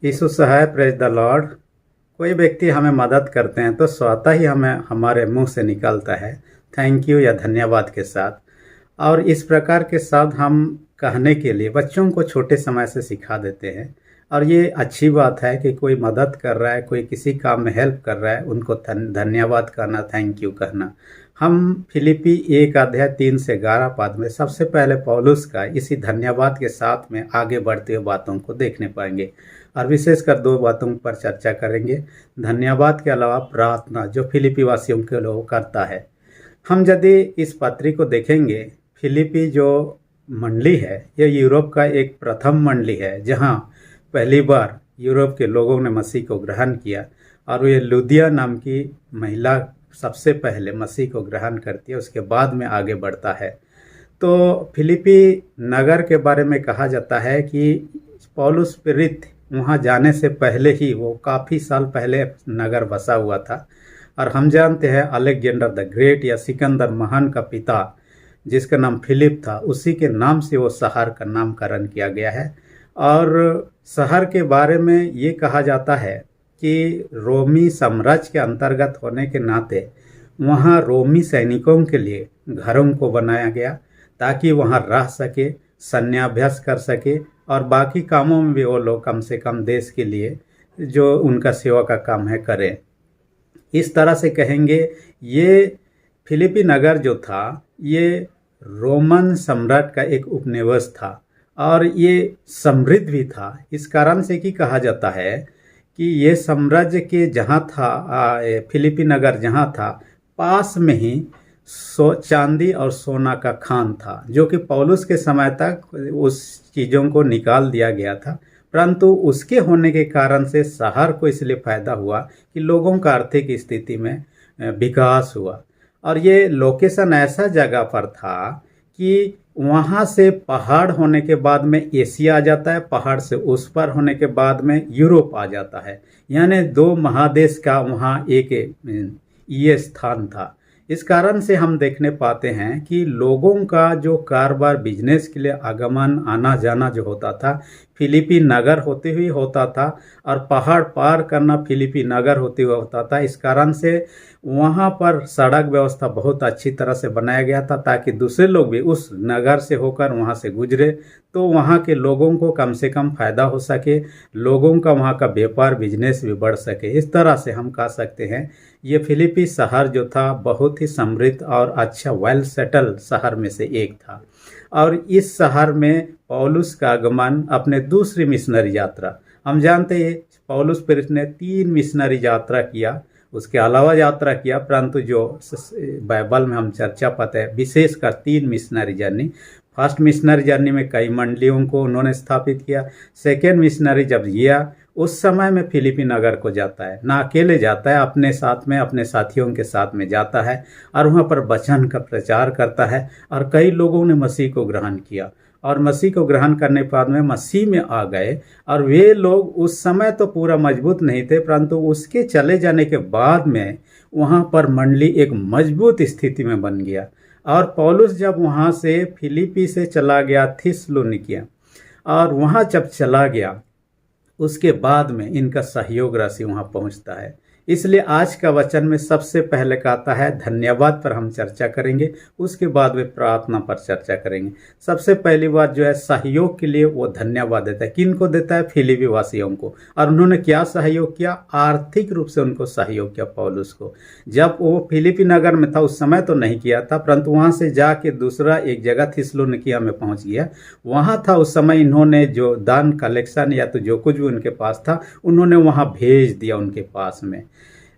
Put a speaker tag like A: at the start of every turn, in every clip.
A: यीशु सहाय, praise the lord. कोई व्यक्ति हमें मदद करते हैं तो स्वतः ही हमें हमारे मुंह से निकलता है थैंक यू या धन्यवाद के साथ। और इस प्रकार के शब्द हम कहने के लिए बच्चों को छोटे समय से सिखा देते हैं। और ये अच्छी बात है कि कोई मदद कर रहा है, कोई किसी काम में हेल्प कर रहा है, उनको धन्यवाद करना, थैंक यू कहना। हम फिलिपी 1 अध्याय 3 से 11 पद में सबसे पहले पौलुस का इसी धन्यवाद के साथ में आगे बढ़ते हुए बातों को देखने पाएंगे और विशेषकर 2 बातों पर चर्चा करेंगे। धन्यवाद के अलावा प्रार्थना जो फिलिपी वासियों के लोग करता है। हम यदि इस पत्री को देखेंगे, फिलिपी जो मंडली है यह यूरोप का एक प्रथम मंडली है जहां पहली बार यूरोप के लोगों ने मसीह को ग्रहण किया। और ये लुदिया नाम की महिला सबसे पहले मसीह को ग्रहण करती है, उसके बाद में आगे बढ़ता है। तो फिलिपी नगर के बारे में कहा जाता है कि पौलुस प्रेरित वहाँ जाने से पहले ही वो काफ़ी साल पहले नगर बसा हुआ था। और हम जानते हैं अलेक्जेंडर द ग्रेट या सिकंदर महान का पिता जिसका नाम फिलिप था, उसी के नाम से वो शहर का नामकरण किया गया है। और शहर के बारे में ये कहा जाता है कि रोमी साम्राज्य के अंतर्गत होने के नाते वहाँ रोमी सैनिकों के लिए घरों को बनाया गया ताकि वहाँ रह सके, सैन्याभ्यास कर सके और बाकी कामों में भी वो लोग कम से कम देश के लिए जो उनका सेवा का काम है करें। इस तरह से कहेंगे ये फिलिपी नगर जो था ये रोमन सम्राट का एक उपनिवेश था और ये समृद्ध भी था। इस कारण से कि कहा जाता है कि ये साम्राज्य के जहाँ था फिलिपी नगर जहाँ था पास में ही चांदी और सोना का खान था जो कि पौलुस के समय तक उस चीज़ों को निकाल दिया गया था। परंतु उसके होने के कारण से शहर को इसलिए फायदा हुआ कि लोगों का आर्थिक स्थिति में विकास हुआ। और ये लोकेशन ऐसा जगह पर था कि वहाँ से पहाड़ होने के बाद में एशिया आ जाता है, पहाड़ से उस पर होने के बाद में यूरोप आ जाता है। यानी 2 महादेश का वहाँ एक ये स्थान था। इस कारण से हम देखने पाते हैं कि लोगों का जो कारोबार बिजनेस के लिए आगमन आना जाना जो होता था फिलिपी नगर होते हुए होता था और पहाड़ पार करना फिलिपी नगर होते हुए होता था। इस कारण से वहाँ पर सड़क व्यवस्था बहुत अच्छी तरह से बनाया गया था ताकि दूसरे लोग भी उस नगर से होकर वहाँ से गुजरे तो वहाँ के लोगों को कम से कम फायदा हो सके, लोगों का वहाँ का व्यापार बिजनेस भी बढ़ सके। इस तरह से हम कह सकते हैं ये फिलिपी शहर जो था बहुत ही समृद्ध और अच्छा वेल सेटल शहर में से एक था। और इस शहर में पौलुस का आगमन अपने दूसरी मिशनरी यात्रा, हम जानते हैं पौलुस प्रेरित ने 3 मिशनरी यात्रा किया, उसके अलावा यात्रा किया, परंतु जो बाइबल में हम चर्चा पाते हैं विशेषकर 3 missionary journey. First missionary journey में कई मंडलियों को उन्होंने स्थापित किया। सेकेंड मिशनरी जब गया उस समय में फिलिपी नगर को जाता है, ना अकेले जाता है, अपने साथ में अपने साथियों के साथ में जाता है और वहाँ पर वचन का प्रचार करता है। और कई लोगों ने मसीह को ग्रहण किया और मसीह को ग्रहण करने के बाद में मसीह में आ गए। और वे लोग उस समय तो पूरा मजबूत नहीं थे, परंतु उसके चले जाने के बाद में वहाँ पर मंडली एक मजबूत स्थिति में बन गया। और पौलुस जब वहाँ से फिलिपी से चला गया थिस्सलुनीकिया और वहाँ जब चला गया उसके बाद में इनका सहयोग राशि वहाँ पहुँचता है। इसलिए आज का वचन में सबसे पहले कहता है धन्यवाद पर हम चर्चा करेंगे, उसके बाद में प्रार्थना पर चर्चा करेंगे। सबसे पहली बात जो है सहयोग के लिए वो धन्यवाद देता है। किन को देता है? फिलिपी वासियों को। और उन्होंने क्या सहयोग किया? आर्थिक रूप से उनको सहयोग किया पौलुस को। जब वो फिलिपी नगर में था उस समय तो नहीं किया था, परंतु वहाँ से जाके दूसरा एक जगह थिस्सलुनीकिया में पहुँच गया। वहाँ था उस समय इन्होंने जो दान कलेक्शन या तो जो कुछ भी उनके पास था उन्होंने वहाँ भेज दिया उनके पास में।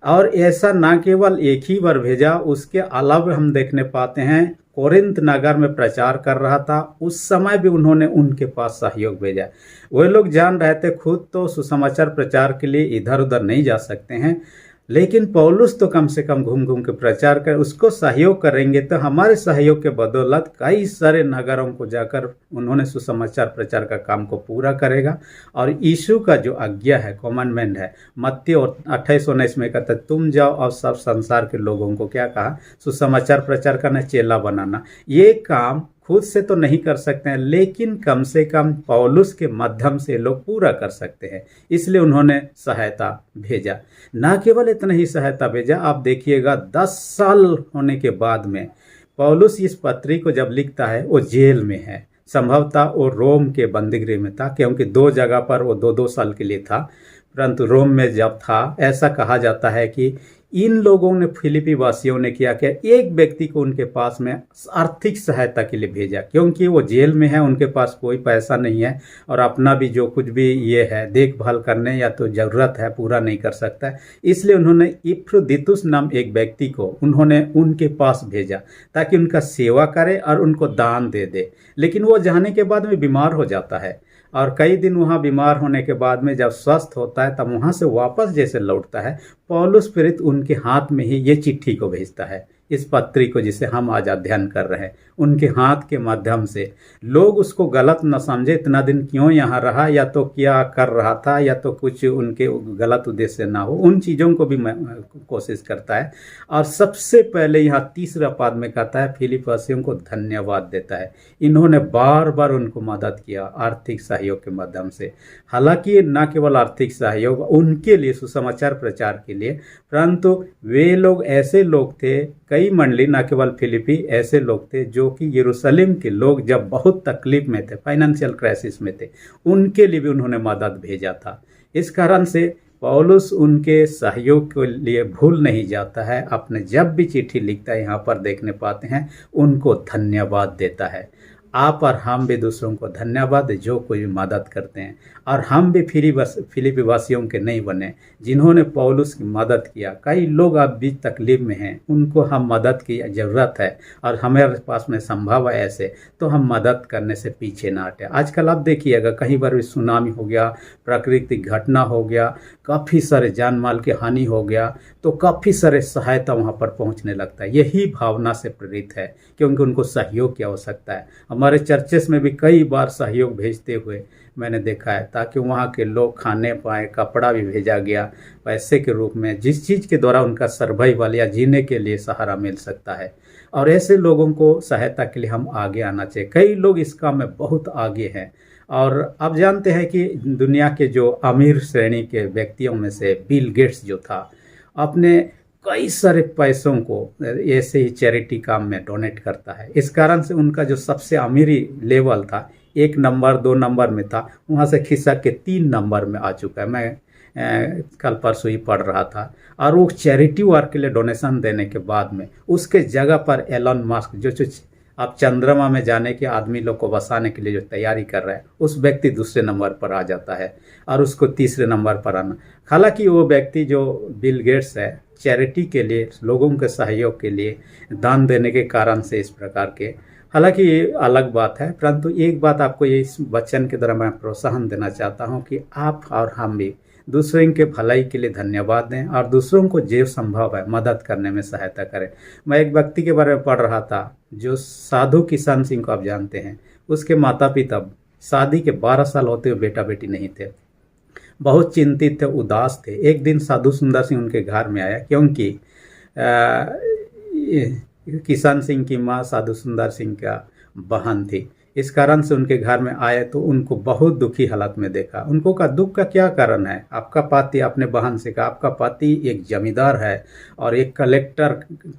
A: और ऐसा ना केवल एक ही बार भेजा, उसके अलावा हम देखने पाते हैं कोरिन्थ नगर में प्रचार कर रहा था, उस समय भी उन्होंने उनके पास सहयोग भेजा। वे लोग जान रहे थे खुद तो सुसमाचार प्रचार के लिए इधर उधर नहीं जा सकते हैं, लेकिन पौलुस तो कम से कम घूम घूम के प्रचार कर उसको सहयोग करेंगे तो हमारे सहयोग के बदौलत कई सारे नगरों को जाकर उन्होंने सुसमाचार प्रचार का काम को पूरा करेगा। और यीशु का जो आज्ञा है, कॉमandमेंट है, मत्ती 28:19 में कहता है तुम जाओ और सब संसार के लोगों को क्या कहा? सुसमाचार प्रचार करना, चेला बनाना। ये काम खुद से तो नहीं कर सकते हैं, लेकिन कम से कम पौलुस के माध्यम से लोग पूरा कर सकते हैं। इसलिए उन्होंने सहायता भेजा। ना केवल इतना ही सहायता भेजा, आप देखिएगा 10 साल होने के बाद में पौलुस इस पत्री को जब लिखता है, वो जेल में है। संभवतः वो रोम के बंदीगृह में था, क्योंकि 2 जगह पर वो 2-2 साल के लिए था। परंतु रोम में जब था, ऐसा कहा जाता है कि इन लोगों ने, फिलिपी वासियों ने किया क्या, एक व्यक्ति को उनके पास में आर्थिक सहायता के लिए भेजा, क्योंकि वो जेल में है, उनके पास कोई पैसा नहीं है और अपना भी जो कुछ भी ये है देखभाल करने या तो ज़रूरत है पूरा नहीं कर सकता है। इसलिए उन्होंने इफ्रोदितुस नाम एक व्यक्ति को उन्होंने उनके पास भेजा ताकि उनका सेवा करे और उनको दान दे दे। लेकिन वो जाने के बाद में बीमार हो जाता है और कई दिन वहाँ बीमार होने के बाद में जब स्वस्थ होता है, तब वहाँ से वापस जैसे लौटता है, पौलुस प्रेरित उनके हाथ में ही ये चिट्ठी को भेजता है, इस पत्री को जिसे हम आज अध्ययन कर रहे हैं। उनके हाथ के माध्यम से लोग उसको गलत न समझे, इतना दिन क्यों यहाँ रहा, या तो क्या कर रहा था, या तो कुछ उनके गलत उद्देश्य ना हो, उन चीज़ों को भी कोशिश करता है। और सबसे पहले यहाँ 3रा पद में कहता है, फिलिपवासियों को धन्यवाद देता है। इन्होंने बार बार उनको मदद किया आर्थिक सहयोग के माध्यम से। हालांकि न केवल आर्थिक सहयोग उनके लिए सुसमाचार प्रचार के लिए, परंतु वे लोग ऐसे लोग थे, कई मंडली न केवल फिलिपी ऐसे लोग थे जो कि यरूशलेम के लोग जब बहुत तकलीफ में थे, फाइनेंशियल क्राइसिस में थे, उनके लिए भी उन्होंने मदद भेजा था। इस कारण से पौलुस उनके सहयोग के लिए भूल नहीं जाता है। अपने जब भी चिट्ठी लिखता है, यहाँ पर देखने पाते हैं, उनको धन्यवाद देता है। आप और हम भी दूसरों को धन्यवाद दें जो कोई भी मदद करते हैं, और हम भी फिलिपी वासियों के नहीं बने जिन्होंने पौलुस की मदद किया। कई लोग अब भी तकलीफ में हैं, उनको हम मदद की ज़रूरत है और हमारे पास में संभव है ऐसे, तो हम मदद करने से पीछे ना हटें। आजकल आप देखिएगा, कहीं बार भी सुनामी हो गया, प्राकृतिक घटना हो गया, काफ़ी सारे जान माल की हानि हो गया, तो काफ़ी सारे सहायता वहाँ पर पहुँचने लगता है। यही भावना से प्रेरित है, क्योंकि उनको सहयोग की आवश्यकता है। हमारे चर्चेस में भी कई बार सहयोग भेजते हुए मैंने देखा है, ताकि वहाँ के लोग खाने पाए, कपड़ा भी भेजा गया पैसे के रूप में, जिस चीज़ के द्वारा उनका सर्वाइवल या जीने के लिए सहारा मिल सकता है। और ऐसे लोगों को सहायता के लिए हम आगे आना चाहिए। कई लोग इस काम में बहुत आगे हैं। और आप जानते हैं कि दुनिया के जो अमीर श्रेणी के व्यक्तियों में से बिल गेट्स जो था, अपने कई सारे पैसों को ऐसे ही चैरिटी काम में डोनेट करता है। इस कारण से उनका जो सबसे अमीरी लेवल था, 1 नंबर 2 नंबर में था, वहाँ से खिसक के 3 नंबर में आ चुका है। मैं कल परसों ही पढ़ रहा था। और वो चैरिटी वर्क के लिए डोनेशन देने के बाद में उसके जगह पर एलन मस्क जो अब चंद्रमा में जाने के आदमी लोग को बसाने के लिए जो तैयारी कर रहा है, उस व्यक्ति दूसरे नंबर पर आ जाता है और उसको तीसरे नंबर पर आना। हालांकि वो व्यक्ति जो बिल गेट्स है, चैरिटी के लिए, लोगों के सहयोग के लिए दान देने के कारण से इस प्रकार के, हालांकि ये अलग बात है, परंतु एक बात आपको ये इस वचन के द्वारा मैं प्रोत्साहन देना चाहता हूँ कि आप और हम भी दूसरों के भलाई के लिए धन्यवाद दें और दूसरों को जो संभव है मदद करने में सहायता करें। मैं एक व्यक्ति के बारे में पढ़ रहा था, जो साधु किशन सिंह को आप जानते हैं। उसके माता पिता शादी के 12 साल होते हुए बेटा बेटी नहीं थे, बहुत चिंतित थे, उदास थे। एक दिन साधु सुंदर सिंह उनके घर में आया, क्योंकि किशन सिंह की माँ साधु सुंदर सिंह का बहन थी। इस कारण से उनके घर में आए तो उनको बहुत दुखी हालत में देखा। उनको कहा, दुख का क्या कारण है? आपका पति, अपने बहन से कहा, आपका पति एक जमींदार है और एक कलेक्टर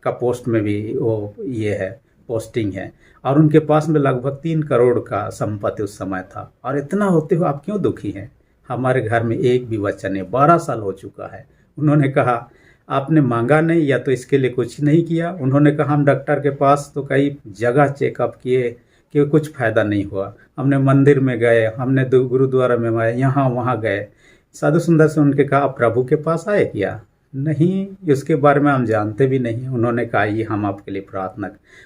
A: का पोस्ट में भी वो ये है, पोस्टिंग है, और उनके पास में लगभग 3 करोड़ का संपत्ति उस समय था। और इतना होते हुए आप क्यों दुखी हैं? हमारे घर में एक भी बच्चा नहीं, 12 साल हो चुका है। उन्होंने कहा, आपने मांगा नहीं या तो इसके लिए कुछ नहीं किया? उन्होंने कहा, हम डॉक्टर के पास तो कई जगह चेकअप किए कि कुछ फ़ायदा नहीं हुआ। हमने मंदिर में गए, हमने गुरुद्वारा में गए, यहाँ वहाँ गए। साधु सुंदर से उनके कहा, आप प्रभु के पास आए क्या? नहीं, इसके बारे में हम जानते भी नहीं। उन्होंने कहा, ये हम आपके लिए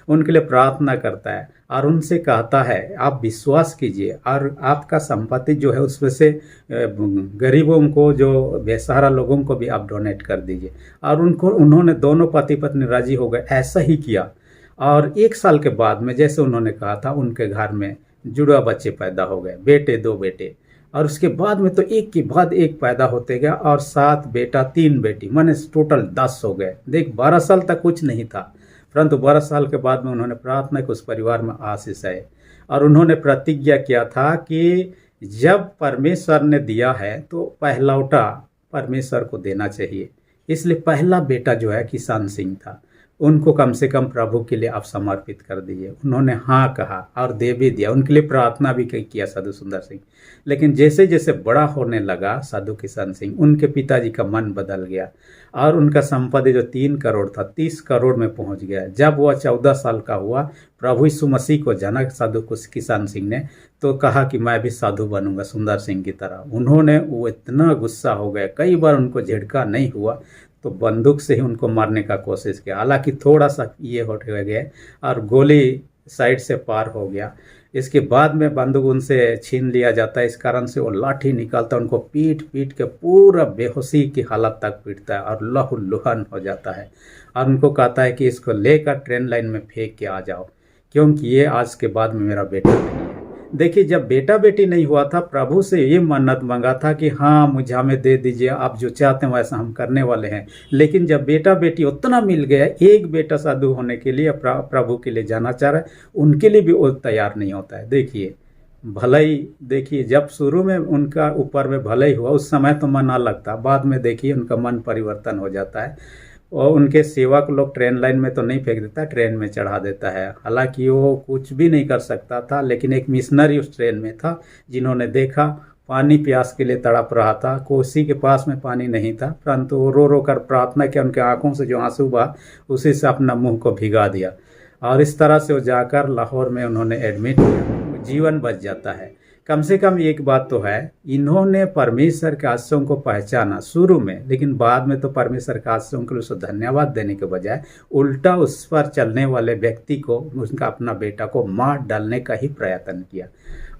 A: उनके लिए प्रार्थना करता है और उनसे कहता है, आप विश्वास कीजिए और आपका संपत्ति जो है उसमें से गरीबों को, जो बेसहारा लोगों को भी आप डोनेट कर दीजिए। और उन्होंने दोनों पति पत्नी राजी हो गए, ऐसा ही किया। और 1 साल के बाद में, जैसे उन्होंने कहा था, उनके घर में जुड़वा बच्चे पैदा हो गए, बेटे 2 बेटे। और उसके बाद में तो एक के बाद एक पैदा होते गया, और 7 बेटा 3 बेटी, माने टोटल 10 हो गए। देख, 12 साल तक कुछ नहीं था, परंतु 12 साल के बाद में उन्होंने प्रार्थना की, उस परिवार में आशीष आए और उन्होंने प्रतिज्ञा किया था कि जब परमेश्वर ने दिया है तो पहलौटा परमेश्वर को देना चाहिए। इसलिए पहला बेटा जो है किसान सिंह था, उनको कम से कम प्रभु के लिए आप समर्पित कर दीजिए। उन्होंने हाँ कहा और दे भी दिया, उनके लिए प्रार्थना भी किया साधु सुंदर सिंह। लेकिन जैसे जैसे बड़ा होने लगा साधु किसान सिंह, उनके पिताजी का मन बदल गया और उनका संपत्ति जो 3 करोड़ था 30 करोड़ में पहुंच गया। जब वह 14 साल का हुआ, प्रभु यीशु मसीह को जाना साधु किसान सिंह ने, तो कहा कि मैं भी साधु बनूंगा सुंदर सिंह की तरह। उन्होंने वो इतना गुस्सा हो गया, कई बार उनको झिड़का नहीं हुआ तो बंदूक से ही उनको मारने का कोशिश किया। हालांकि थोड़ा सा ये हो गया और गोली साइड से पार हो गया। इसके बाद में बंदूक उनसे छीन लिया जाता है, इस कारण से वो लाठी निकालता है, उनको पीट पीट के पूरा बेहोशी की हालत तक पीटता है और लहूलुहान हो जाता है और उनको कहता है कि इसको लेकर ट्रेन लाइन में फेंक के आ जाओ, क्योंकि ये आज के बाद में मेरा बेटा नहीं है। देखिए, जब बेटा बेटी नहीं हुआ था, प्रभु से ये मन्नत मांगा था कि हाँ मुझे हमें दे दीजिए, आप जो चाहते हैं वैसा हम करने वाले हैं। लेकिन जब बेटा बेटी उतना मिल गया, एक बेटा साधु होने के लिए प्रभु के लिए जाना चाह रहा है, उनके लिए भी वो तैयार नहीं होता है। देखिए भलाई, देखिए जब शुरू में उनका ऊपर में भलाई हुआ उस समय तो मन अलग लगता, बाद में देखिए उनका मन परिवर्तन हो जाता है और उनके सेवक लोग ट्रेन लाइन में तो नहीं फेंक देता, ट्रेन में चढ़ा देता है। हालांकि वो कुछ भी नहीं कर सकता था, लेकिन एक मिशनरी उस ट्रेन में था जिन्होंने देखा पानी प्यास के लिए तड़प रहा था, कोसी के पास में पानी नहीं था, परंतु वो रो रो कर प्रार्थना किया, उनके आंखों से जो आंसू बहा उसी से अपना मुंह को भिगा दिया और इस तरह से वो जाकर लाहौर में उन्होंने एडमिट किया, जीवन बच जाता है। कम से कम एक बात तो है, इन्होंने परमेश्वर के आश्रम को पहचाना शुरू में, लेकिन बाद में तो परमेश्वर के आश्रम के लिए उसको धन्यवाद देने के बजाय उल्टा उस पर चलने वाले व्यक्ति को, उनका अपना बेटा को मार डालने का ही प्रयत्न किया।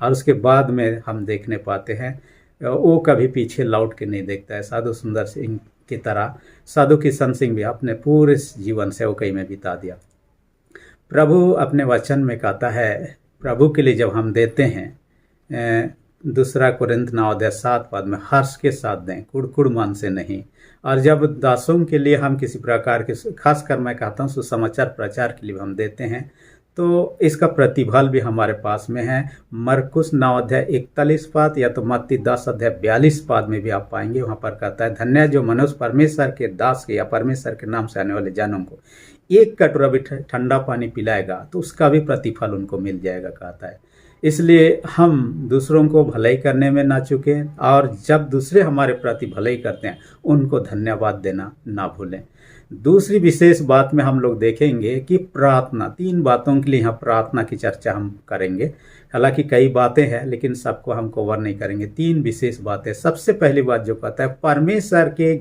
A: और उसके बाद में हम देखने पाते हैं वो कभी पीछे लौट के नहीं देखता है। साधु सुंदर सिंह की तरह साधु किशन सिंह भी अपने पूरे जीवन सेवकाई में बिता दिया। प्रभु अपने वचन में कहता है, प्रभु के लिए जब हम देते हैं, 2 कुरिन्थ 9:7 में हर्ष के साथ दें, कुड़कुड़ मन से नहीं। और जब दासों के लिए हम किसी प्रकार के, खासकर मैं कहता हूँ सुसमाचार प्रचार के लिए हम देते हैं, तो इसका प्रतिफल भी हमारे पास में है। मरकुस 9:41 या तो मत्ती 10:42 में भी आप पाएंगे, वहाँ पर कहता है, धन्य जो मनुष्य परमेश्वर के दास के या परमेश्वर के नाम से आने वाले जानों को 1 कटोरा भी ठंडा पानी पिलाएगा तो उसका भी प्रतिफल उनको मिल जाएगा, कहता है। इसलिए हम दूसरों को भलाई करने में ना चूकें और जब दूसरे हमारे प्रति भलाई करते हैं उनको धन्यवाद देना ना भूलें। दूसरी विशेष बात में हम लोग देखेंगे कि प्रार्थना, 3 बातों के लिए यहाँ प्रार्थना की चर्चा हम करेंगे। हालांकि कई बातें हैं लेकिन सबको हम कवर नहीं करेंगे। 3 विशेष बातें। सबसे पहली बात जो कहता है, परमेश्वर के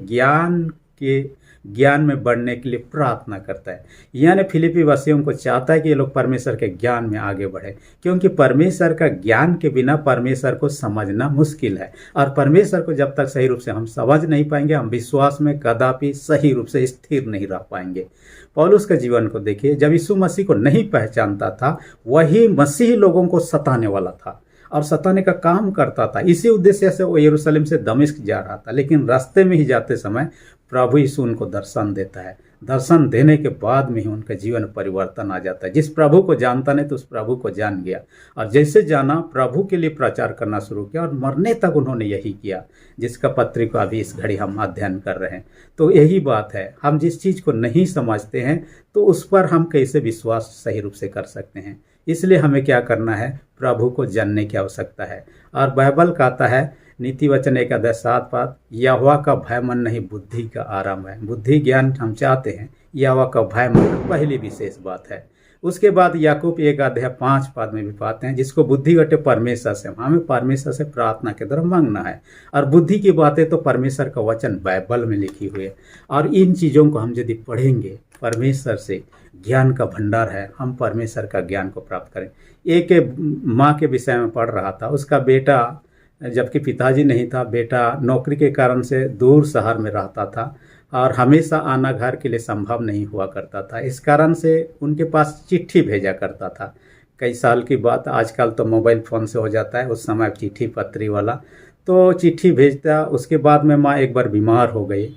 A: ज्ञान में बढ़ने के लिए प्रार्थना करता है। यानी फिलिपी वासियों को चाहता है कि ये लोग परमेश्वर के ज्ञान में आगे बढ़े, क्योंकि परमेश्वर का ज्ञान के बिना परमेश्वर को समझना मुश्किल है और परमेश्वर को जब तक सही रूप से हम समझ नहीं पाएंगे, हम विश्वास में कदापि सही रूप से स्थिर नहीं रह पाएंगे। पौलुस के जीवन को देखिए, जब यीशु मसीह को नहीं पहचानता था, वही मसीही लोगों को सताने वाला था और सताने का काम करता था। इसी उद्देश्य से वो यरूशलेम से दमिश्क जा रहा था, लेकिन रास्ते में ही जाते समय प्रभु यीशु उनको दर्शन देता है। दर्शन देने के बाद में ही उनका जीवन परिवर्तन आ जाता है। जिस प्रभु को जानता नहीं तो उस प्रभु को जान गया और जैसे जाना प्रभु के लिए प्रचार करना शुरू किया और मरने तक उन्होंने यही किया, जिसका पत्रिका अभी इस घड़ी हम अध्ययन कर रहे हैं। तो यही बात है, हम जिस चीज़ को नहीं समझते हैं तो उस पर हम कैसे विश्वास सही रूप से कर सकते हैं। इसलिए हमें क्या करना है, प्रभु को जानने की आवश्यकता है। और बाइबल कहता है, नीति वचन 1:7, यहोवा का भय मन नहीं बुद्धि का आराम है। बुद्धि ज्ञान हम चाहते हैं, यहोवा का भय मन पहली विशेष बात है। उसके बाद याकूब 1:5 में भी पाते हैं, जिसको बुद्धि घटे परमेश्वर से, हमें परमेश्वर से प्रार्थना के द्वारा मांगना है। और बुद्धि की बातें तो परमेश्वर का वचन बाइबल में लिखी हुई है और इन चीज़ों को हम यदि पढ़ेंगे, परमेश्वर से ज्ञान का भंडार है, हम परमेश्वर का ज्ञान को प्राप्त करें। एक माँ के विषय में पढ़ रहा था, उसका बेटा, जबकि पिताजी नहीं था, बेटा नौकरी के कारण से दूर शहर में रहता था और हमेशा आना घर के लिए संभव नहीं हुआ करता था। इस कारण से उनके पास चिट्ठी भेजा करता था। कई साल की बात, आजकल तो मोबाइल फ़ोन से हो जाता है, उस समय चिट्ठी पत्री वाला, तो चिट्ठी भेजता। उसके बाद में माँ एक बार बीमार हो गई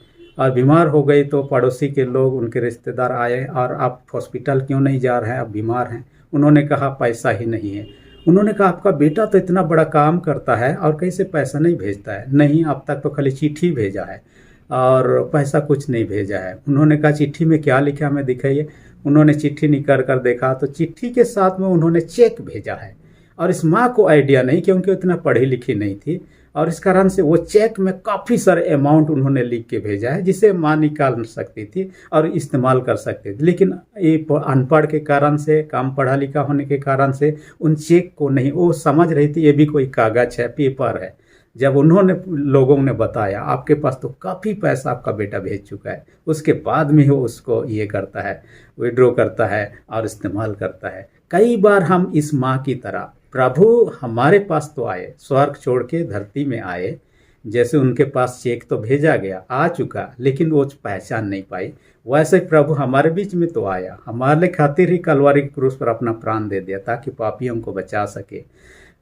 A: और बीमार हो गई तो पड़ोसी के लोग, उनके रिश्तेदार आए और आप हॉस्पिटल क्यों नहीं जा रहे हैं, आप बीमार हैं। उन्होंने कहा पैसा ही नहीं है। उन्होंने कहा आपका बेटा तो इतना बड़ा काम करता है और कैसे पैसा नहीं भेजता है। नहीं, अब तक तो खाली चिट्ठी भेजा है और पैसा कुछ नहीं भेजा है। उन्होंने कहा चिट्ठी में क्या लिखा हमें दिखाइए। उन्होंने चिट्ठी निकाल कर देखा तो चिट्ठी के साथ में उन्होंने चेक भेजा है। और इस माँ को आइडिया नहीं, क्योंकि उतना पढ़ी लिखी नहीं थी, और इस कारण से वो चेक में काफ़ी सारे अमाउंट उन्होंने लिख के भेजा है जिसे माँ निकाल सकती थी और इस्तेमाल कर सकती थी। लेकिन ये अनपढ़ के कारण से, कम पढ़ा लिखा होने के कारण से उन चेक को नहीं, वो समझ रही थी ये भी कोई कागज़ है, पेपर है। जब उन्होंने, लोगों ने बताया आपके पास तो काफ़ी पैसा आपका बेटा भेज चुका है, उसके बाद में वो उसको ये करता है, विड्रॉ करता है और इस्तेमाल करता है। कई बार हम इस माँ की तरह, प्रभु हमारे पास तो आए, स्वर्ग छोड़ के धरती में आए, जैसे उनके पास चेक तो भेजा गया, आ चुका, लेकिन वो पहचान नहीं पाई, वैसे प्रभु हमारे बीच में तो आया, हमारे खातिर ही कलवारी क्रूस पर अपना प्राण दे दिया ताकि पापियों को बचा सके।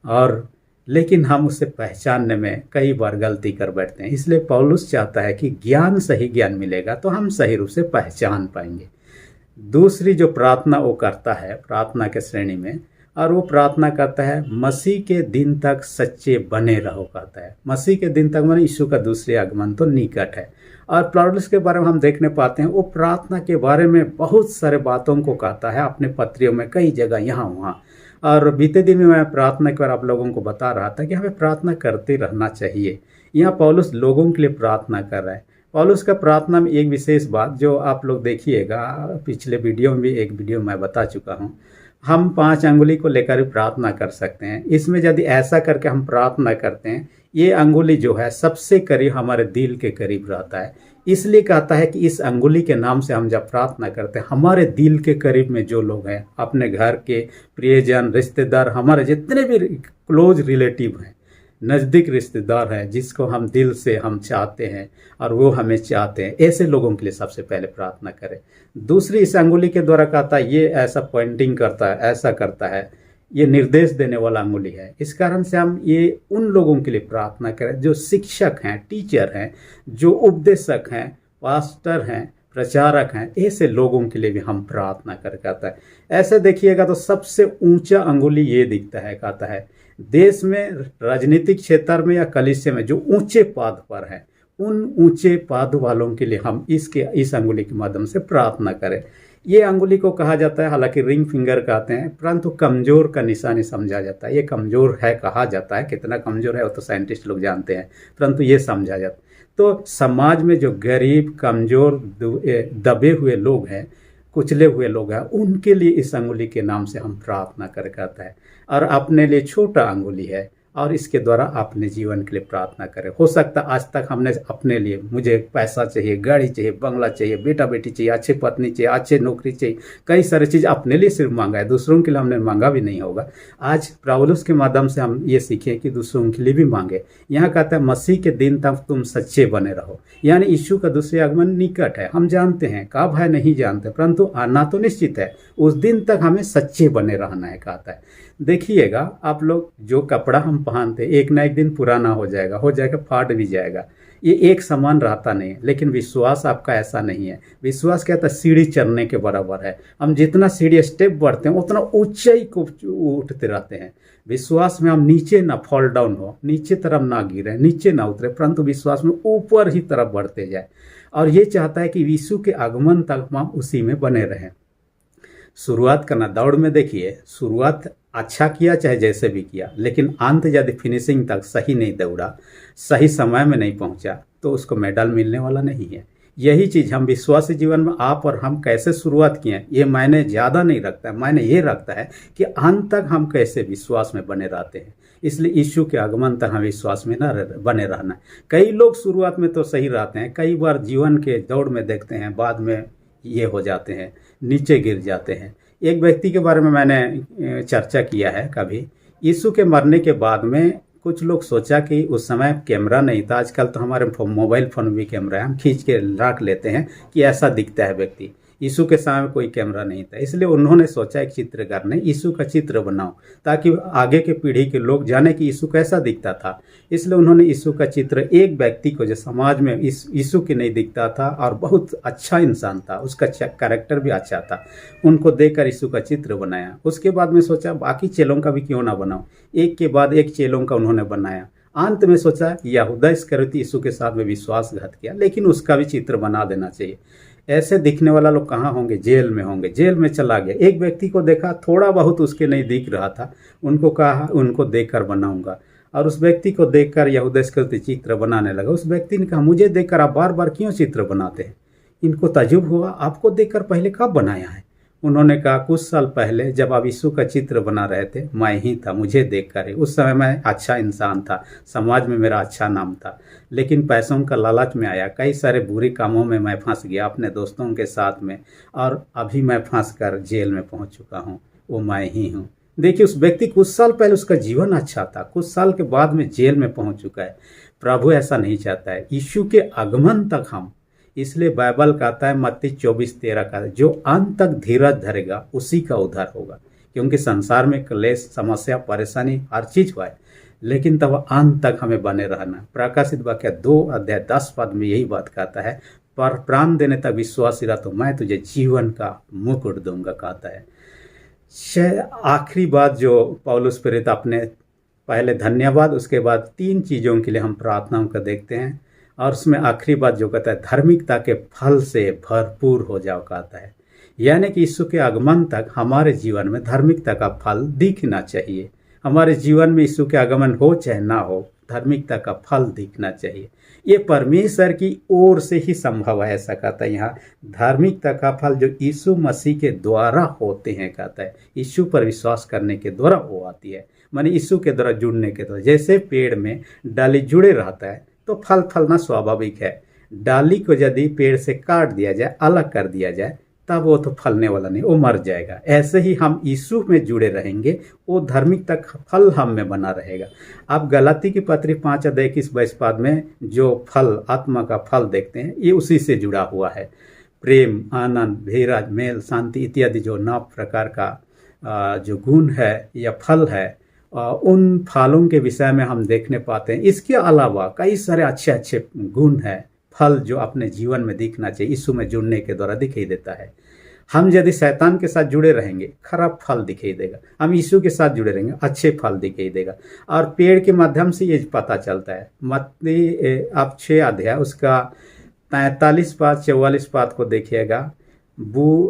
A: और लेकिन हम उसे पहचानने में कई बार गलती कर बैठते हैं। इसलिए पौलुस चाहता है कि ज्ञान, सही ज्ञान मिलेगा तो हम सही रूप से पहचान पाएंगे। दूसरी जो प्रार्थना वो करता है प्रार्थना के श्रेणी में, और वो प्रार्थना करता है मसीह के दिन तक सच्चे बने रहो, कहता है मसीह के दिन तक, माने यीशु का दूसरे आगमन तो निकट है। और पौलुस के बारे में हम देखने पाते हैं वो प्रार्थना के बारे में बहुत सारे बातों को कहता है अपने पत्रियों में, कई जगह यहाँ वहाँ। और बीते दिन में मैं प्रार्थना के बारे आप लोगों को बता रहा था कि हमें प्रार्थना करते रहना चाहिए। यहाँ पौलुस लोगों के लिए प्रार्थना कर रहा है। पौलुस का प्रार्थना में एक विशेष बात जो आप लोग देखिएगा, पिछले वीडियो में भी एक वीडियो मैं बता चुका हूँ, हम 5 अंगुली को लेकर भी प्रार्थना कर सकते हैं। इसमें यदि ऐसा करके हम प्रार्थना करते हैं, ये अंगुली जो है सबसे करीब, हमारे दिल के करीब रहता है। इसलिए कहता है कि इस अंगुली के नाम से हम जब प्रार्थना करते हैं, हमारे दिल के करीब में जो लोग हैं, अपने घर के प्रियजन, रिश्तेदार, हमारे जितने भी क्लोज रिलेटिव हैं, नज़दीक रिश्तेदार हैं, जिसको हम दिल से हम चाहते हैं और वो हमें चाहते हैं, ऐसे लोगों के लिए सबसे पहले प्रार्थना करें। दूसरी, इस अंगुली के द्वारा कहता है ये ऐसा पॉइंटिंग करता है, ऐसा करता है, ये निर्देश देने वाला अंगुली है। इस कारण से हम ये उन लोगों के लिए प्रार्थना करें जो शिक्षक हैं, टीचर हैं, जो उपदेशक हैं, पास्टर हैं, प्रचारक हैं, ऐसे लोगों के लिए भी हम प्रार्थना कर, कहता है। ऐसे देखिएगा तो सबसे ऊंचा अंगुली ये दिखता है, कहता है देश में, राजनीतिक क्षेत्र में या कलीसिया में जो ऊंचे पद पर हैं, उन ऊंचे पद वालों के लिए हम इस अंगुली के माध्यम से प्रार्थना करें। ये अंगुली को कहा जाता है, हालांकि रिंग फिंगर कहते हैं, परंतु कमजोर का निशानी समझा जाता है। ये कमजोर है कहा जाता है, कितना कमजोर है वो तो साइंटिस्ट लोग जानते हैं, परंतु ये समझा जाता है। तो समाज में जो गरीब, कमजोर, दबे हुए लोग हैं, कुचले हुए लोग हैं, उनके लिए इस अंगुली के नाम से हम प्रार्थना कर, कहता है। और अपने लिए छोटा अंगुली है और इसके द्वारा अपने जीवन के लिए प्रार्थना करें। हो सकता आज तक हमने अपने लिए, मुझे पैसा चाहिए, गाड़ी चाहिए, बंगला चाहिए, बेटा बेटी चाहिए, अच्छी पत्नी चाहिए, अच्छे नौकरी चाहिए, कई सारी चीज़ अपने लिए सिर्फ मांगा है, दूसरों के लिए हमने मांगा भी नहीं होगा। आज पौलुस के माध्यम से हम ये सीखें कि दूसरों के लिए भी मांगे। यहाँ कहता है मसीह के दिन तक तुम सच्चे बने रहो, यानी यीशु का दूसरे आगमन निकट है। हम जानते हैं, कब है नहीं जानते, परंतु आना तो निश्चित है। उस दिन तक हमें सच्चे बने रहना है, कहता है। देखिएगा आप लोग, जो कपड़ा हम पहनते एक ना एक दिन पुराना हो जाएगा, फाट भी जाएगा, ये एक समान रहता नहीं है। लेकिन विश्वास आपका ऐसा नहीं है। विश्वास कहता है सीढ़ी चढ़ने के बराबर है। हम जितना सीढ़ी स्टेप बढ़ते हैं उतना ऊंचाई को उठते रहते हैं। विश्वास में हम नीचे ना फॉल डाउन हो, नीचे तरफ ना गिरे, नीचे ना उतरे, परंतु विश्वास में ऊपर ही तरफ बढ़ते जाए। और ये चाहता है कि यीशु के आगमन तक हम उसी में बने रहें। शुरुआत करना, दौड़ में देखिए, शुरुआत अच्छा किया चाहे जैसे भी किया, लेकिन अंत यदि फिनिशिंग तक सही नहीं दौड़ा, सही समय में नहीं पहुंचा, तो उसको मेडल मिलने वाला नहीं है। यही चीज़ हम विश्वासी जीवन में आप और हम कैसे शुरुआत किए, ये मायने ज़्यादा नहीं रखता है। मायने ये रखता है कि अंत तक हम कैसे विश्वास में बने रहते हैं। इसलिए यीशु के आगमन तक हम विश्वास में न बने रहना। कई लोग शुरुआत में तो सही रहते हैं, कई बार जीवन के दौड़ में देखते हैं, बाद में ये हो जाते हैं, नीचे गिर जाते हैं। एक व्यक्ति के बारे में मैंने चर्चा किया है कभी। यीशु के मरने के बाद में कुछ लोग सोचा कि उस समय कैमरा नहीं था, आजकल तो हमारे मोबाइल फ़ोन भी कैमरा है, हम खींच के रख लेते हैं कि ऐसा दिखता है व्यक्ति। यीशु के समय में कोई कैमरा नहीं था, इसलिए उन्होंने सोचा एक चित्रकार ने यीशु का चित्र बनाओ ताकि आगे के पीढ़ी के लोग जाने कि यीशु कैसा दिखता था। इसलिए उन्होंने यीशु का चित्र एक व्यक्ति को जो समाज में इस यीशु की नहीं दिखता था और बहुत अच्छा इंसान था, उसका कैरेक्टर भी अच्छा था, उनको देखकर यीशु का चित्र बनाया। उसके बाद में सोचा बाकी चेलों का भी क्यों ना बनाओ, एक के बाद एक चेलों का उन्होंने बनाया। अंत में सोचा यहूदा इस्करियोती यीशु के साथ में विश्वासघात किया, लेकिन उसका भी चित्र बना देना चाहिए। ऐसे दिखने वाला लोग कहाँ होंगे, जेल में होंगे। जेल में चला गया, एक व्यक्ति को देखा थोड़ा बहुत उसके नहीं दिख रहा था, उनको कहा उनको देखकर बनाऊंगा, और उस व्यक्ति को देखकर यहूदा इस्करियोती चित्र बनाने लगा। उस व्यक्ति ने कहा मुझे देखकर आप बार बार क्यों चित्र बनाते हैं। इनको ताज्जुब हुआ, आपको देखकर पहले कब बनाया है। उन्होंने कहा कुछ साल पहले जब आप यीशु का चित्र बना रहे थे मैं ही था, मुझे देखकर ही। उस समय मैं अच्छा इंसान था, समाज में मेरा अच्छा नाम था, लेकिन पैसों का लालच में आया, कई सारे बुरे कामों में मैं फंस गया अपने दोस्तों के साथ में, और अभी मैं फंस कर जेल में पहुंच चुका हूं, वो मैं ही हूं। देखिए उस व्यक्ति कुछ साल पहले उसका जीवन अच्छा था, कुछ साल के बाद में जेल में पहुंच चुका है। प्रभु ऐसा नहीं चाहता है, यीशु के आगमन तक हम, इसलिए बाइबल कहता है मत्ती 24:13 का, जो अंत तक धीरज धरेगा उसी का उद्धार होगा। क्योंकि संसार में क्लेश, समस्या, परेशानी हर चीज हुआ है, लेकिन तब अंत तक हमें बने रहना। प्रकाशित वाक्य 2:10 में यही बात कहता है, पर प्राण देने तक विश्वासी रह तो मैं तुझे जीवन का मुकुट दूंगा, कहता है। आखिरी बात जो पौलुस प्रेरित अपने पहले धन्यवाद, उसके बाद 3 चीजों के लिए हम प्रार्थनाओं का देखते हैं, और उसमें आखिरी बात जो कहता है धार्मिकता के फल से भरपूर हो जाओ, कहता है। यानी कि यीशु के आगमन तक हमारे जीवन में धार्मिकता का फल दिखना चाहिए। हमारे जीवन में यीशु के आगमन हो चाहे ना हो, धार्मिकता का फल दिखना चाहिए। ये परमेश्वर की ओर से ही संभव है, ऐसा कहता है यहाँ। धार्मिकता का फल जो यीशु मसीह के द्वारा होते हैं, कहता है। यीशु पर विश्वास करने के द्वारा वो आती है, माने यीशु के द्वारा जुड़ने के द्वारा। जैसे पेड़ में डाली जुड़े रहता है तो फल फलना स्वाभाविक है। डाली को यदि पेड़ से काट दिया जाए, अलग कर दिया जाए, तब वो तो फलने वाला नहीं, वो मर जाएगा। ऐसे ही हम यीशु में जुड़े रहेंगे, वो धार्मिकता का फल हम में बना रहेगा। आप गलाती की पत्री 5:21-22 में जो फल, आत्मा का फल देखते हैं, ये उसी से जुड़ा हुआ है। प्रेम, आनंद, धीरज, मेल, शांति इत्यादि जो 9 प्रकार का जो गुण है या फल है, उन फलों के विषय में हम देखने पाते हैं। इसके अलावा कई सारे अच्छे अच्छे गुण हैं, फल जो अपने जीवन में दिखना चाहिए, यीशु में जुड़ने के द्वारा दिखाई देता है। हम यदि शैतान के साथ जुड़े रहेंगे, खराब फल दिखाई देगा। हम यीशु के साथ जुड़े रहेंगे, अच्छे फल दिखाई देगा। और पेड़ के माध्यम से ये पता चलता है। मत्ती आप 6 अध्याय उसका 43 पाद 44 पाद को देखिएगा।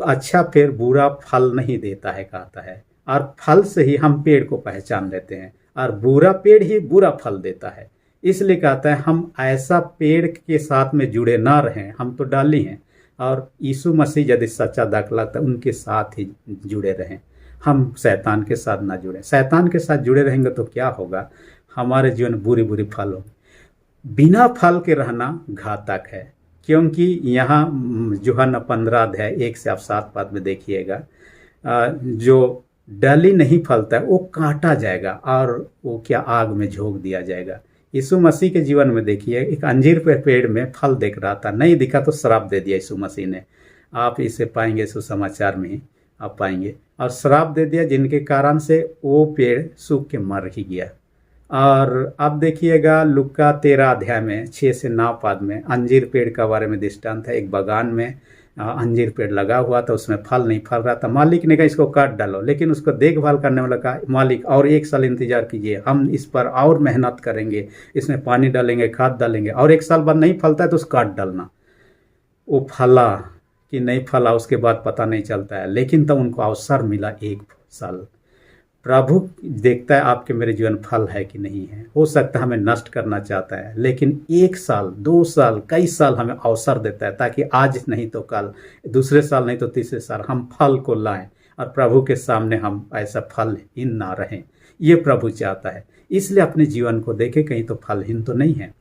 A: अच्छा पेड़ बुरा फल नहीं देता है, कहता है, और फल से ही हम पेड़ को पहचान लेते हैं, और बुरा पेड़ ही बुरा फल देता है। इसलिए कहता है हम ऐसा पेड़ के साथ में जुड़े ना रहें, हम तो डाली हैं, और यीशु मसीह यदि सच्चा दाखला तो उनके साथ ही जुड़े रहें, हम शैतान के साथ ना जुड़ें। शैतान के साथ जुड़े रहेंगे तो क्या होगा, हमारे जीवन बुरी बुरी फल होंगे। बिना फल के रहना घातक है, क्योंकि यहाँ यूहन्ना 15:1-7 में देखिएगा, जो डाली नहीं फलता है वो काटा जाएगा और वो क्या आग में झोंक दिया जाएगा। यीशु मसीह के जीवन में देखिए, एक अंजीर पे पेड़ में फल दिख रहा था, नहीं दिखा तो श्राप दे दिया यीशु मसीह ने। आप इसे पाएंगे सुसमाचार में ही आप पाएंगे, और श्राप दे दिया जिनके कारण से वो पेड़ सूख के मर ही गया। और अब देखिएगा लुका 13 अध्याय में 6-9 पद में अंजीर पेड़ का बारे में दृष्टांत है। एक बागान में अंजीर पेड़ लगा हुआ था, उसमें फल नहीं फल रहा था। मालिक ने कहा इसको काट डालो, लेकिन उसको देखभाल करने वाला कहा मालिक और 1 साल इंतजार कीजिए, हम इस पर और मेहनत करेंगे, इसमें पानी डालेंगे, खाद डालेंगे, और 1 साल बाद नहीं फलता है तो उसको काट डालना। वो फला कि नहीं फला उसके बाद पता नहीं चलता है, लेकिन तब उनको अवसर मिला 1 साल। प्रभु देखता है आपके मेरे जीवन फल है कि नहीं है। हो सकता है हमें नष्ट करना चाहता है, लेकिन 1 साल 2 साल कई साल हमें अवसर देता है, ताकि आज नहीं तो कल, दूसरे साल नहीं तो तीसरे साल हम फल को लाएं, और प्रभु के सामने हम ऐसा फलहीन ना रहें। ये प्रभु चाहता है। इसलिए अपने जीवन को देखें, कहीं तो फलहीन तो नहीं है।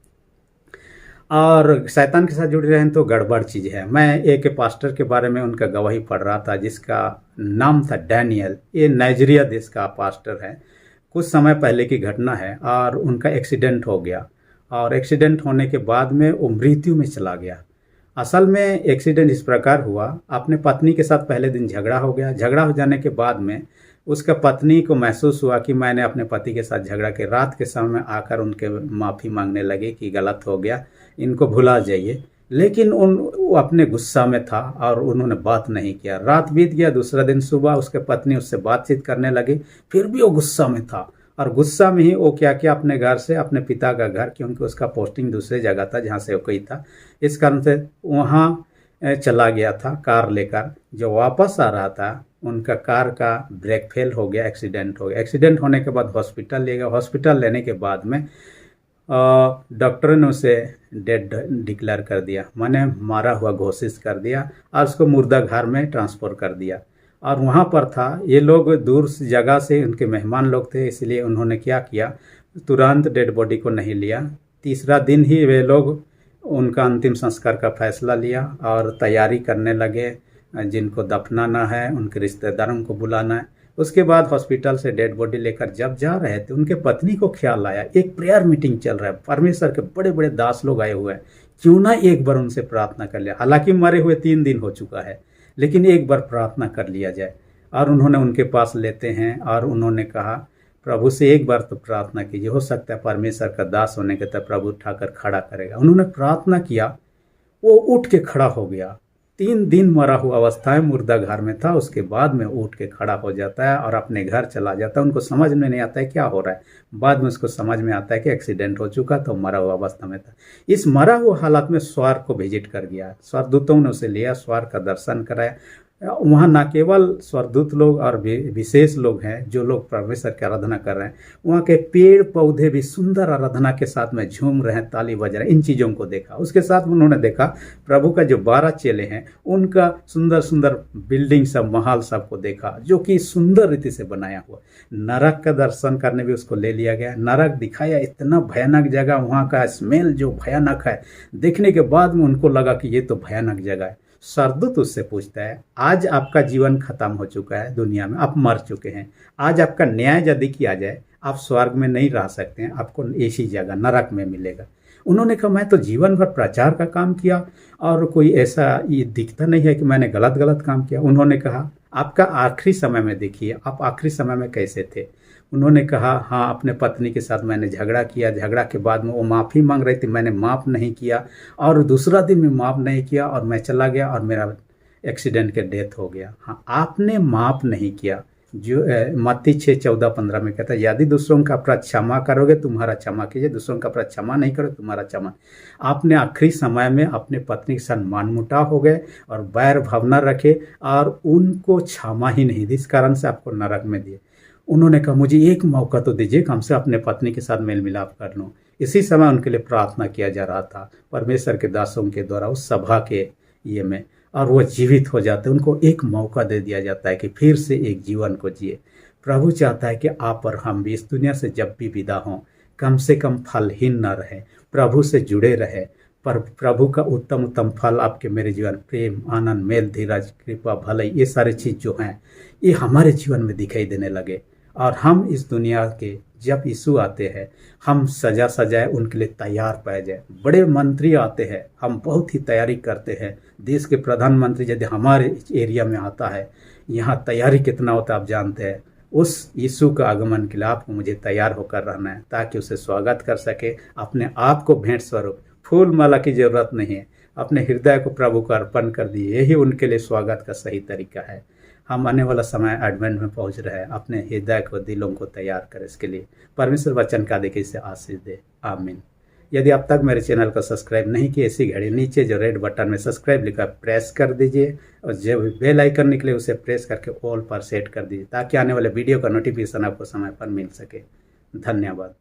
A: और शैतान के साथ जुड़े रहें तो गड़बड़ चीज़ है। मैं एक पास्टर के बारे में उनका गवाही पढ़ रहा था, जिसका नाम था डैनियल। ये नाइजीरिया देश का पास्टर है। कुछ समय पहले की घटना है, और उनका एक्सीडेंट हो गया, और एक्सीडेंट होने के बाद में वो मृत्यु में चला गया। असल में एक्सीडेंट इस प्रकार हुआ, अपने पत्नी के साथ पहले दिन झगड़ा हो गया। झगड़ा हो जाने के बाद में उसका पत्नी को महसूस हुआ कि मैंने अपने पति के साथ झगड़ा के रात के समय में आकर उनके माफ़ी मांगने लगे कि गलत हो गया, इनको भुला जाइए। लेकिन वो अपने गुस्सा में था और उन्होंने बात नहीं किया। रात बीत गया, दूसरा दिन सुबह उसके पत्नी उससे बातचीत करने लगी, फिर भी वो गुस्सा में था। और गुस्सा में ही वो क्या किया, अपने घर से, अपने पिता का घर, क्योंकि उसका पोस्टिंग दूसरे जगह था जहाँ से वो कोई था, इस कारण से वहाँ चला गया था कार लेकर। जो वापस आ रहा था, उनका कार का ब्रेक फेल हो गया, एक्सीडेंट हो गया। एक्सीडेंट होने के बाद हॉस्पिटल ले गया। हॉस्पिटल लेने के बाद में डॉक्टर ने उसे डेड डिक्लेयर कर दिया, माने मारा हुआ घोषित कर दिया, और उसको मुर्दा घर में ट्रांसफ़र कर दिया। और वहाँ पर था, ये लोग दूर जगह से उनके मेहमान लोग थे, इसलिए उन्होंने क्या किया, तुरंत डेड बॉडी को नहीं लिया। तीसरा दिन ही वे लोग उनका अंतिम संस्कार का फैसला लिया और तैयारी करने लगे। जिनको दफनाना है, उनके रिश्तेदारों को बुलाना है। उसके बाद हॉस्पिटल से डेड बॉडी लेकर जब जा रहे थे, उनके पत्नी को ख्याल आया, एक प्रेयर मीटिंग चल रहा है, परमेश्वर के बड़े बड़े दास लोग आए हुए हैं, क्यों ना एक बार उनसे प्रार्थना कर लिया। हालांकि मरे हुए 3 दिन हो चुका है, लेकिन एक बार प्रार्थना कर लिया जाए। और उन्होंने उनके पास लेते हैं और उन्होंने कहा, प्रभु से एक बार तो प्रार्थना कीजिए, हो सकता है परमेश्वर का दास होने के तब प्रभु उठाकर खड़ा करेगा। उन्होंने प्रार्थना किया, वो उठ के खड़ा हो गया। 3 दिन मरा हुआ अवस्था में मुर्दा घर में था, उसके बाद में उठ के खड़ा हो जाता है और अपने घर चला जाता है। उनको समझ में नहीं आता है क्या हो रहा है। बाद में उसको समझ में आता है कि एक्सीडेंट हो चुका, तो मरा हुआ अवस्था में था। इस मरा हुआ हालत में स्वर्ग को विजिट कर गया। स्वर्गदूतों ने उसे लिया, स्वर्ग का दर्शन कराया। वहाँ न केवल स्वर्गदूत लोग और विशेष लोग हैं जो लोग परमेश्वर की आराधना कर रहे हैं, वहाँ के पेड़ पौधे भी सुंदर आराधना के साथ में झूम रहे हैं, ताली बज रहे हैं। इन चीज़ों को देखा। उसके साथ उन्होंने देखा प्रभु का जो 12 चेले हैं, उनका सुंदर सुंदर बिल्डिंग सब, महल सबको देखा, जो कि सुंदर रीति से बनाया हुआ। नरक का दर्शन करने भी उसको ले लिया गया। नरक दिखाया, इतना भयानक जगह, वहाँ का स्मेल जो भयानक है, देखने के बाद में उनको लगा कि ये तो भयानक जगह है। स्वर्गदूत उससे पूछता है, आज आपका जीवन खत्म हो चुका है, दुनिया में आप मर चुके हैं, आज आपका न्याय यदि किया जाए, आप स्वर्ग में नहीं रह सकते हैं, आपको ऐसी जगह नरक में मिलेगा। उन्होंने कहा, मैं तो जीवन भर प्रचार का काम किया और कोई ऐसा ये दिखता नहीं है कि मैंने गलत काम किया। उन्होंने कहा, आपका आखिरी समय में देखिए, आप आखिरी समय में कैसे थे। उन्होंने कहा, हाँ, अपने पत्नी के साथ मैंने झगड़ा किया, झगड़ा के बाद में वो माफ़ी मांग रही थी, मैंने माफ़ नहीं किया, और दूसरा दिन में माफ़ नहीं किया और मैं चला गया और मेरा एक्सीडेंट के डेथ हो गया। हाँ, आपने माफ़ नहीं किया। जो मत्ती 6:14-15 में कहता है, यदि दूसरों का अपराध क्षमा करोगे तुम्हारा क्षमा कीजिए, दूसरों का अपराध क्षमा नहीं करो तुम्हारा क्षमा। आपने आखिरी समय में अपने पत्नी के साथ मनमुटाव हो गए और बैर भावना रखे और उनको क्षमा ही नहीं दी, इस कारण से आपको नरक में दिए। उन्होंने कहा, मुझे एक मौका तो दीजिए, कम से अपने पत्नी के साथ मेल मिलाप कर लूँ। इसी समय उनके लिए प्रार्थना किया जा रहा था परमेश्वर के दासों के द्वारा उस सभा के ये में, और वो जीवित हो जाते। उनको एक मौका दे दिया जाता है कि फिर से एक जीवन को जिए। प्रभु चाहता है कि आप और हम भी इस दुनिया से जब भी विदा हों, कम से कम फलहीन न रहे, प्रभु से जुड़े रहे। पर प्रभु का उत्तम उत्तम फल आपके मेरे जीवन, प्रेम, आनंद, मेल, धीरज, कृपा, भलाई, ये सारे चीज़ जो हैं, ये हमारे जीवन में दिखाई देने लगे। और हम इस दुनिया के जब यीशु आते हैं, हम सजा सजाए उनके लिए तैयार पाए जाए। बड़े मंत्री आते हैं, हम बहुत ही तैयारी करते हैं। देश के प्रधानमंत्री यदि हमारे एरिया में आता है, यहाँ तैयारी कितना होता है आप जानते हैं। उस यीशु का आगमन के लिए आपको मुझे तैयार होकर रहना है, ताकि उसे स्वागत कर सके। अपने आप को भेंट स्वरूप, फूल माला की जरूरत नहीं है, अपने हृदय को प्रभु को अर्पण कर दिए, यही उनके लिए स्वागत का सही तरीका है। हम आने वाला समय एडवेंट में पहुंच रहे हैं, अपने हृदय को, दिलों को तैयार करें। इसके लिए परमेश्वर वचन का देखिए, इसे आशीष दे, आमीन। यदि अब तक मेरे चैनल को सब्सक्राइब नहीं किए, इसी घड़ी नीचे जो रेड बटन में सब्सक्राइब लिखा प्रेस कर दीजिए, और जब बेल आइकन निकले उसे प्रेस करके ऑल पर सेट कर दीजिए, ताकि आने वाले वीडियो का नोटिफिकेशन आपको समय पर मिल सके। धन्यवाद।